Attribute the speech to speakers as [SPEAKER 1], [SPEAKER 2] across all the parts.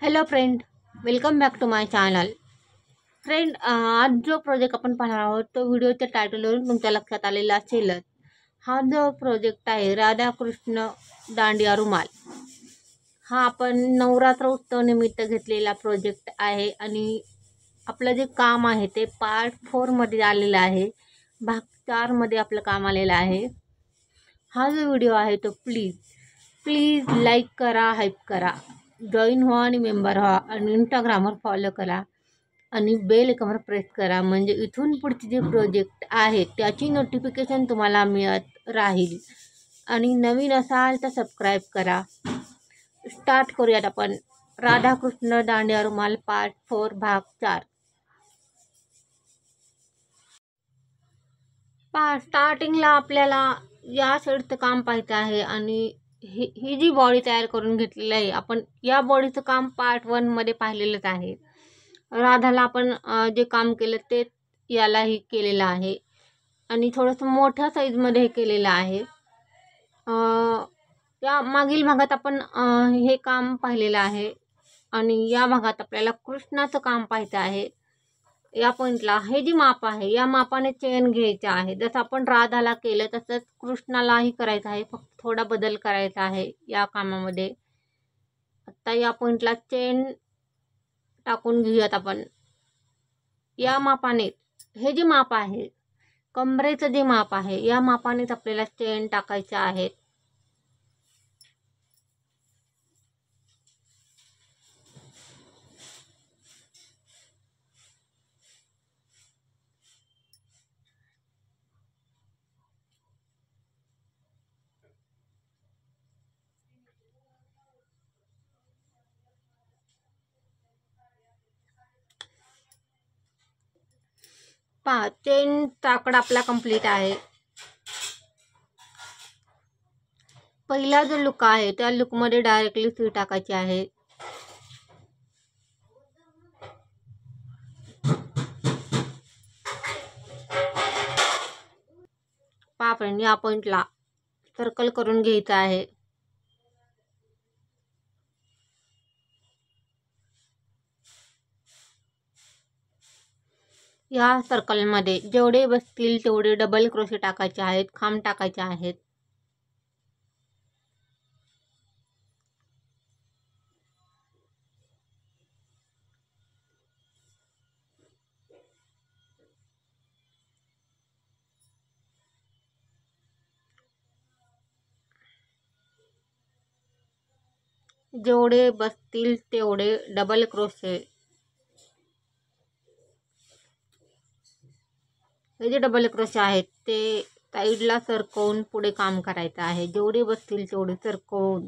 [SPEAKER 1] Hello friend, welcome back to my channel. Friend, आज जो project आपण पाहणार आहोत तो व्हिडिओच्या टायटलवरून तुमच्या लक्षात आलेला असेलच. हा जो प्रोजेक्ट आहे राधाकृष्ण दांडिया रुमाल, हा आपण नवरात्र उत्सव निमित्त घेतलेला प्रोजेक्ट आहे आणि आपलं जे काम आहे ते पार्ट 4मध्ये आलेलं आहे. भाग 4मध्ये आपलं काम आलेलं आहे. हा जो व्हिडिओ आहे तो प्लीज लाईक करा, हाईप करा, जॉईन व्हा आणि मेंबर व्हा आणि इंस्टाग्रामवर फॉलो करा आणि बेल आयकॉनवर प्रेस करा, म्हणजे इथून पुढचे जे प्रोजेक्ट आहे त्याची नोटिफिकेशन तुम्हाला मिळत राहील. आणि नवीन असाल तर सबस्क्राईब करा. स्टार्ट करूयात आपण राधाकृष्ण दांडिया रुमाल पार्ट 4 भाग 4. स्टार्टिंगला आपल्याला या साईडचं काम पाहायचं आहे आणि ही जी बॉडी तयार करून घेतलेली आहे आपण, या बॉडीचं काम पार्ट 1मध्ये पाहिलेलंच आहे. राधाला आपण जे काम केलं ते यालाही केलेलं आहे आणि थोडंसं मोठ्या साईजमध्ये हे केलेलं आहे. या मागील भागात आपण हे काम पाहिलेलं आहे आणि या भागात आपल्याला कृष्णाचं काम पाहायचं आहे. या पॉईंटला हे जी माप आहे या मापाने चेन घ्यायचं आहे. जसं आपण राधाला केलं तसंच कृष्णालाही करायचं आहे, फक्त थोडा बदल करायचा आहे या कामामध्ये. आता या पॉईंटला चेन टाकून घेऊयात आपण. या मापाने हे जे माप आहे, कमरेचं जे माप आहे, या मापानेच आपल्याला चेन टाकायचं आहे. पहा, चेन टाकड आपला कंप्लीट आहे. पहिला जो लुक आहे त्या लुकमध्ये डायरेक्टली सुई टाकायची आहे. पहा फ्रेंड, या पॉईंटला सर्कल करून घ्यायचं आहे. या सर्कलमध्ये जेवढे बसतील तेवढे डबल क्रोशे टाकायचे आहेत, खांब टाकायचे आहेत. जेवढे बसतील तेवढे डबल क्रोशे. हे जे डबल क्रोशे आहेत ते साईडला सरकवून पुढे काम करायचं आहे. जेवढे बसतील तेवढे सरकवून.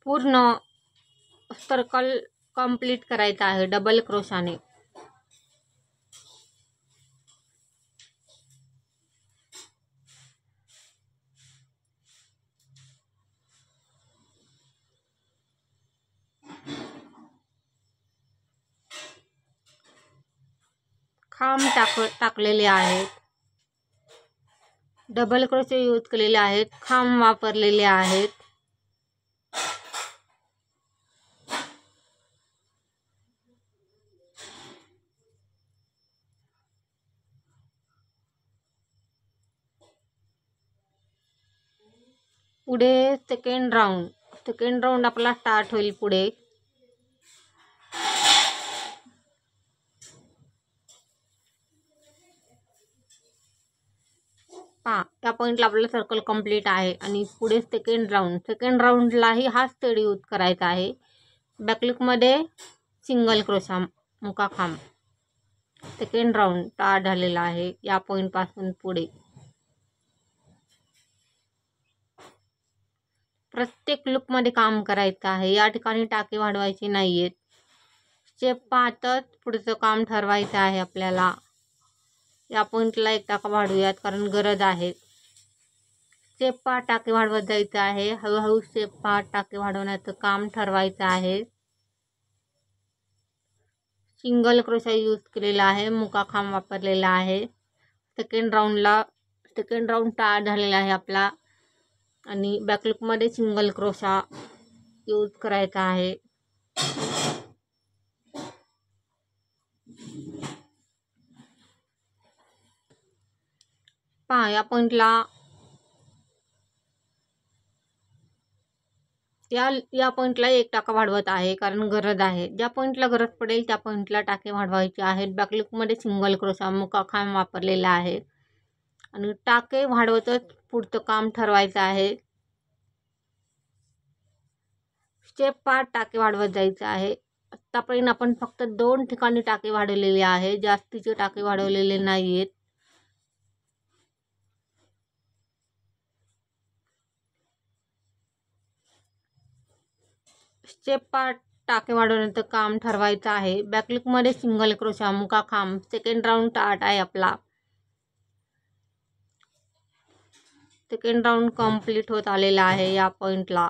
[SPEAKER 1] पूर्ण सर्कल कंप्लीट करायचं आहे डबल क्रोशाने. खांब टाकलेले आहेत, डबल क्रोशे यूज केलेले आहेत, खांब वापरलेले आहेत. पुढे सेकंड राऊंड आपला स्टार्ट होईल. पुढे त्या पॉईंटला आपलं सर्कल कंप्लीट आहे आणि पुढे सेकंड राऊंडलाही हाच थ्रेड यूज करायचा आहे. बॅकलुकमध्ये सिंगल क्रोशा मुका खांब. सेकंड राऊंड स्टार्ट झालेला आहे या पॉईंटपासून पुढे. प्रत्येक लुकमध्ये काम करायचं आहे. या ठिकाणी टाके वाढवायचे नाही आहेत. स्टेप पाहतच पुढचं काम ठरवायचं आहे आपल्याला. या पॉईंटला एक टाका वाढवूयात कारण गरज आहे. स्टेप 5 टाके वाढवत जायचं आहे. हळूहळू स्टेप 5 टाके वाढवण्याचं काम ठरवायचं आहे. सिंगल क्रोशा यूज केलेला आहे, मुका खांब वापरलेला आहे. सेकंड राऊंड टाळ झालेला आहे आपला आणि बॅकलुकमध्ये सिंगल क्रोशा यूज करायचा आहे. पहा या पॉईंटला एक टाका वाढवत आहे कारण गरज आहे. ज्या पॉईंटला गरज पडेल त्या पॉईंटला टाके वाढवायचे आहेत. बॅकलुकमध्ये सिंगल क्रोशा मुका खांब वापरलेला आहे आणि टाके वाढवतच पुढचं काम ठरवायचं आहे. स्टेप 5 टाके वाढवत जायचं आहे. आत्तापर्यंत आपण फक्त 2 ठिकाणी टाके वाढवलेले आहे, जास्तीचे टाके वाढवलेले नाही आहेत. स्टेप 5 टाके वाढवण्याचं काम ठरवायचं आहे. बॅकलुकमध्ये सिंगल क्रोशा मुका खांब. सेकंड राऊंड टाट आहे आपला. सेकंड राऊंड कंप्लीट होत आलेला आहे या पॉईंटला.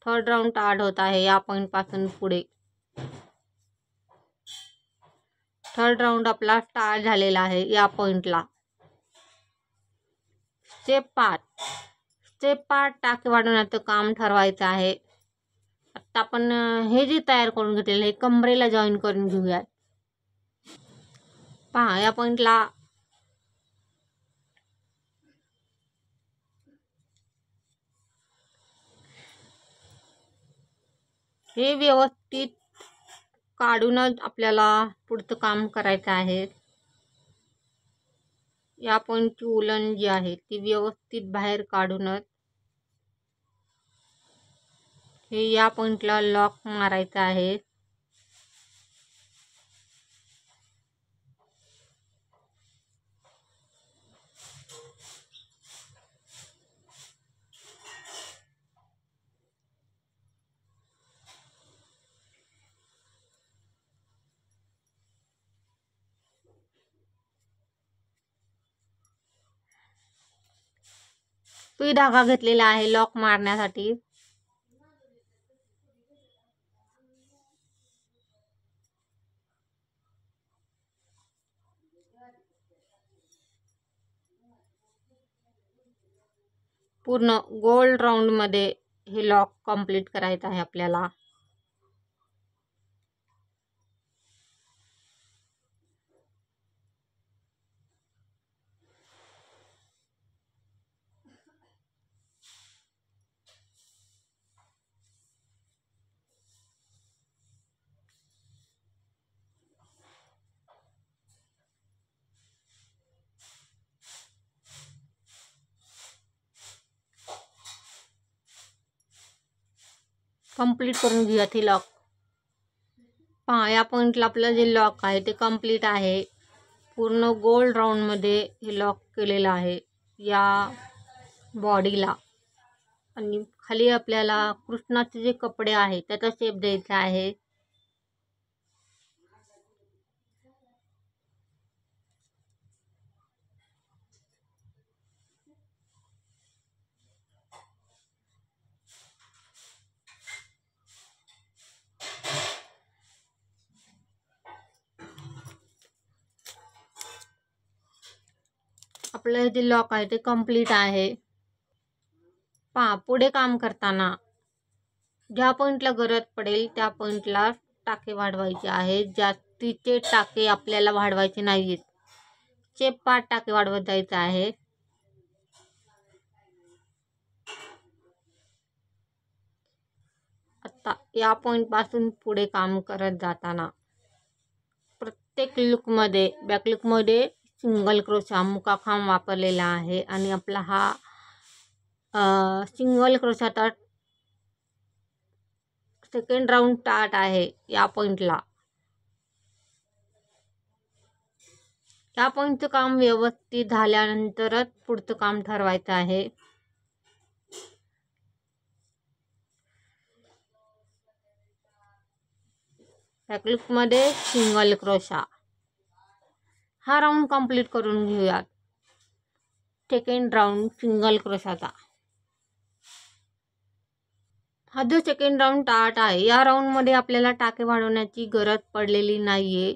[SPEAKER 1] थर्ड राऊंड टाट होत आहे या पॉईंटपासून पुढे. थर्ड राऊंड आपला स्टार्ट झालेला आहे या पॉईंटला. स्टेप 5 टाके वाढवण्याचं काम ठरवायचं आहे. आता आपण हे जे तयार करून घेतलेलं आहे कमरेला जॉईन करून घेऊयात. पहा या पॉईंटला हे व्यवस्थित काढूनच आपल्याला पुढचं काम करायचं आहे. या पॉईंटची उलन जी आहे ती व्यवस्थित बाहेर काढूनच हे या पॉईंटला लॉक मारायचं आहे. सुई धागा घेतलेला आहे लॉक मारण्यासाठी. पूर्ण गोल राऊंड मध्ये हे लॉक कंप्लीट करायचं आहे आपल्याला. कंप्लीट करून घेऊया ते लॉक. पहा या पॉईंटला आपलं जे लॉक आहे ते कंप्लीट आहे. पूर्ण गोल राऊंडमध्ये हे लॉक केलेलं आहे या बॉडीला. आणि खाली आपल्याला कृष्णाचे जे कपडे आहे त्याचा शेप द्यायचा आहे. आपलं जे लॉक आहे ते कंप्लीट आहे. पहा पुढे काम करताना ज्या पॉईंटला गरज पडेल त्या पॉईंटला टाके वाढवायचे आहे. जास्तीचे टाके आपल्याला वाढवायचे नाहीत. स्टेप 5 टाके वाढवत जायचं आहे. आता या पॉईंटपासून पुढे काम करत जाताना प्रत्येक लुकमध्ये बॅकलुकमध्ये सिंगल क्रोशा मुका खांब वापरलेला आहे आणि आपला हा सिंगल क्रोशाचा सेकंड राऊंड टाट आहे या पॉईंटला. या पॉईंटचं काम व्यवस्थित झाल्यानंतरच पुढचं काम ठरवायचं आहे. बॅकलूपमध्ये सिंगल क्रोशा. हा राऊंड कंप्लीट करून घेऊयात. सेकंड राऊंड सिंगल क्रोशाचा. हा जो सेकंड राऊंड टाट आहे, या राऊंडमध्ये आपल्याला टाके वाढवण्याची गरज पडलेली नाहीये.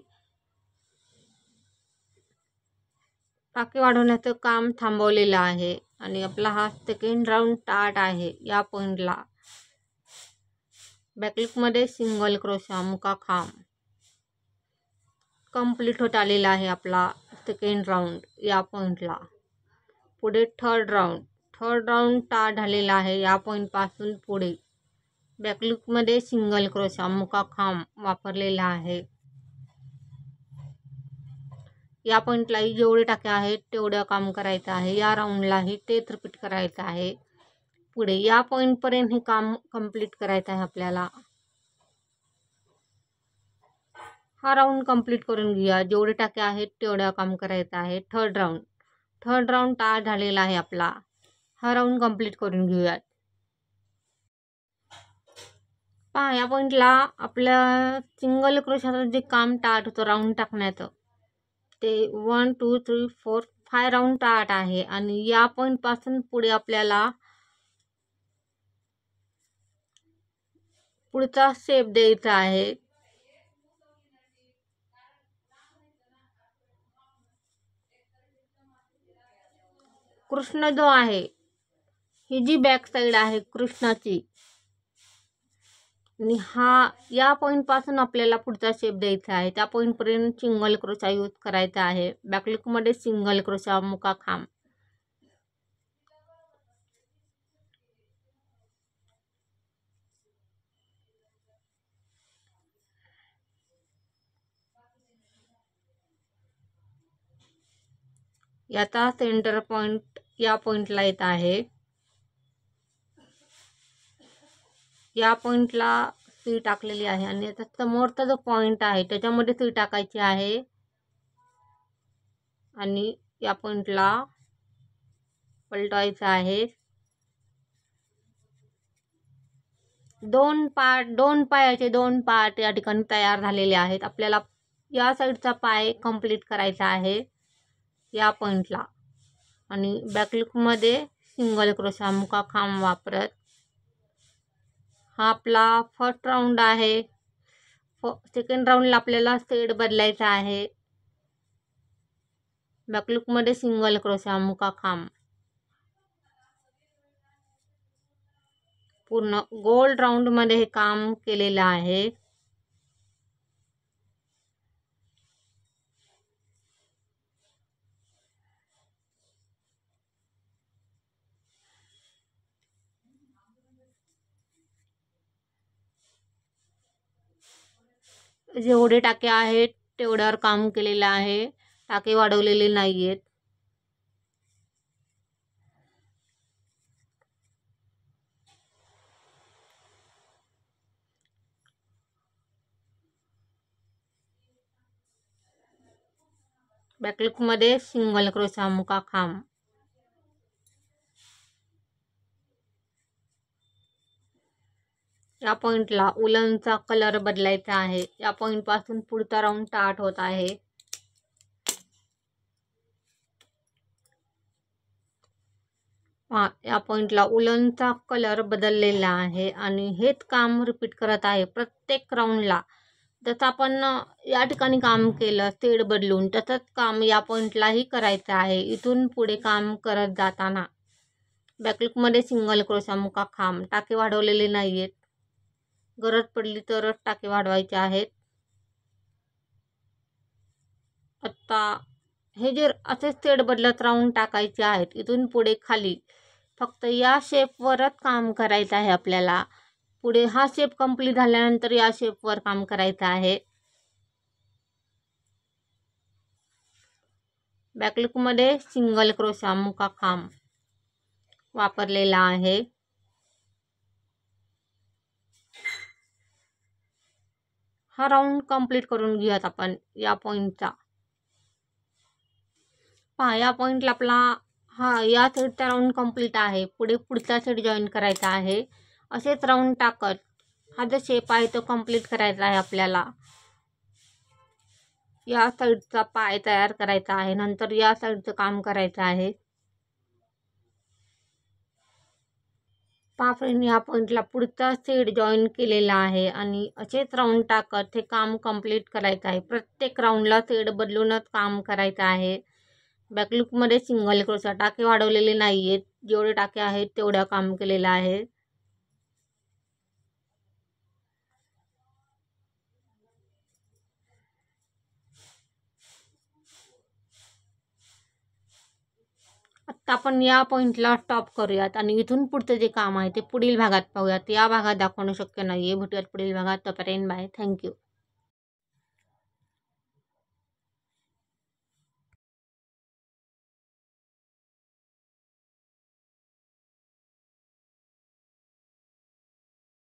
[SPEAKER 1] टाके वाढवण्याचं काम थांबवलेलं आहे आणि आपला हा सेकंड राऊंड टाट आहे. या पॉईंटला बॅकलूपमध्ये सिंगल क्रोशा मुका खांब कंप्लीट होत आलेला आहे आपला सेकंड राऊंड. या पॉईंटला पुढे थर्ड राऊंड टाट झालेला आहे. या पॉईंटपासून पुढे बॅकलूपमध्ये सिंगल क्रोशा मुका खांब वापरलेला आहे. या पॉईंटलाही जेवढे टाके आहेत तेवढं काम करायचं आहे. या राऊंडलाही तेच रिपीट करायचं आहे. पुढे या पॉईंटपर्यंत हे काम कंप्लीट करायचं आहे आपल्याला. हा राऊंड कंप्लीट करून घेऊया. जेवढे टाके आहेत तेवढं काम करायचं आहे. थर्ड राऊंड टाट झालेला आहे आपला. हा राऊंड कंप्लीट करून घेऊयात. पहा, या पॉईंटला आपल्या सिंगल क्रोशाचं जे काम टाट होतं राऊंड टाकण्याचं, ते 1 2 3 4 5 राऊंड टाट आहे. आणि या पॉईंटपासून पुढे आपल्याला पुढचा शेप द्यायचा आहे. कृष्ण जो आहे, ही जी बॅक साईड आहे कृष्णाची, आणि हा या पॉईंटपासून आपल्याला पुढचा शेप द्यायचा आहे. त्या पॉईंटपर्यंत सिंगल क्रोशा यूज करायचा आहे. बॅकलूपमध्ये सिंगल क्रोशा मुका खांब. याचा सेंटर पॉईंट या पॉईंटला येत आहे. या पॉईंटला सुई टाकलेली आहे आणि याचा समोरचा जो पॉईंट आहे त्याच्यामध्ये सुई टाकायची आहे आणि या पॉईंटला पलटवायचं आहे. दोन पायाचे दोन पार्ट या ठिकाणी तयार झालेले आहेत. आपल्याला या साईडचा पाय कंप्लीट करायचा आहे या पॉईंटला. आणि बॅकलूपमध्ये सिंगल क्रोशा मुका खांब वापरत हा आपला फर्स्ट राऊंड आहे. सेकंड राऊंडला आपल्याला शेड बदलायचा आहे. बॅकलूपमध्ये सिंगल क्रोशा मुका खांब. पूर्ण गोल्ड राऊंडमध्ये हे काम केलेलं आहे. जेवढे टाके आहेत तेवढ्यावर काम केलेलं आहे. टाके वाढवलेले नाही आहेत. बॅकलूपमध्ये सिंगल क्रोशा मुका खांब. या पॉईंटला उलनचा कलर बदलायचा आहे. या पॉईंटपासून पुढचा राऊंड स्टार्ट होत आहे. या पॉईंटला उलनचा कलर बदललेला आहे आणि हेच काम रिपीट करत आहे प्रत्येक राऊंडला. जसं आपण या ठिकाणी काम केलं शेड बदलून, तसंच काम या पॉईंटलाही करायचं आहे. इथून पुढे काम करत जाताना बॅकलूपमध्ये सिंगल क्रोशा मुका खांब. टाके वाढवलेले नाही आहेत. गरज पडली तरच टाके वाढवायचे आहेत. आत्ता हे जे असे शेड बदलत राऊंड टाकायचे आहेत. इथून पुढे खाली फक्त या शेपवरच काम करायचं आहे आपल्याला. पुढे हा शेप कंप्लीट झाल्यानंतर या शेपवर काम करायचं आहे. बॅकलूपमध्ये सिंगल क्रोशा मुका खांब वापरलेला आहे. हा राऊंड कंप्लीट करून घेऊयात आपण या पॉईंटचा. पहा, या पॉईंटला आपला या साईडचा राऊंड कंप्लीट आहे. पुढे पुढचा साईड जॉईन करायचा आहे. असेच राऊंड टाकत हा जो शेप आहे तो कंप्लीट करायचा आहे आपल्याला. या साईडचा पाय तयार करायचा आहे, नंतर या साईडचं काम करायचं आहे. पहा फ्रेंड, या पॉईंटला पुढचा सेट जॉईन केलेला आहे आणि असेच राऊंड टाकत हे काम कंप्लीट करायचं आहे. प्रत्येक राऊंडला सेट बदलूनच काम करायचं आहे. बॅकलूकमध्ये सिंगल क्रोशा टाके वाढवलेले नाही आहेत, जेवढे टाके आहेत तेवढं काम केलेलं आहे. आत्ता आपण या पॉईंटला स्टॉप करूयात आणि इथून पुढचं जे काम आहे ते पुढील भागात पाहूयात. या भागात दाखवणं शक्य नाही आहे. भेटूयात पुढील भागात. तोपर्यंत बाय. थँक्यू.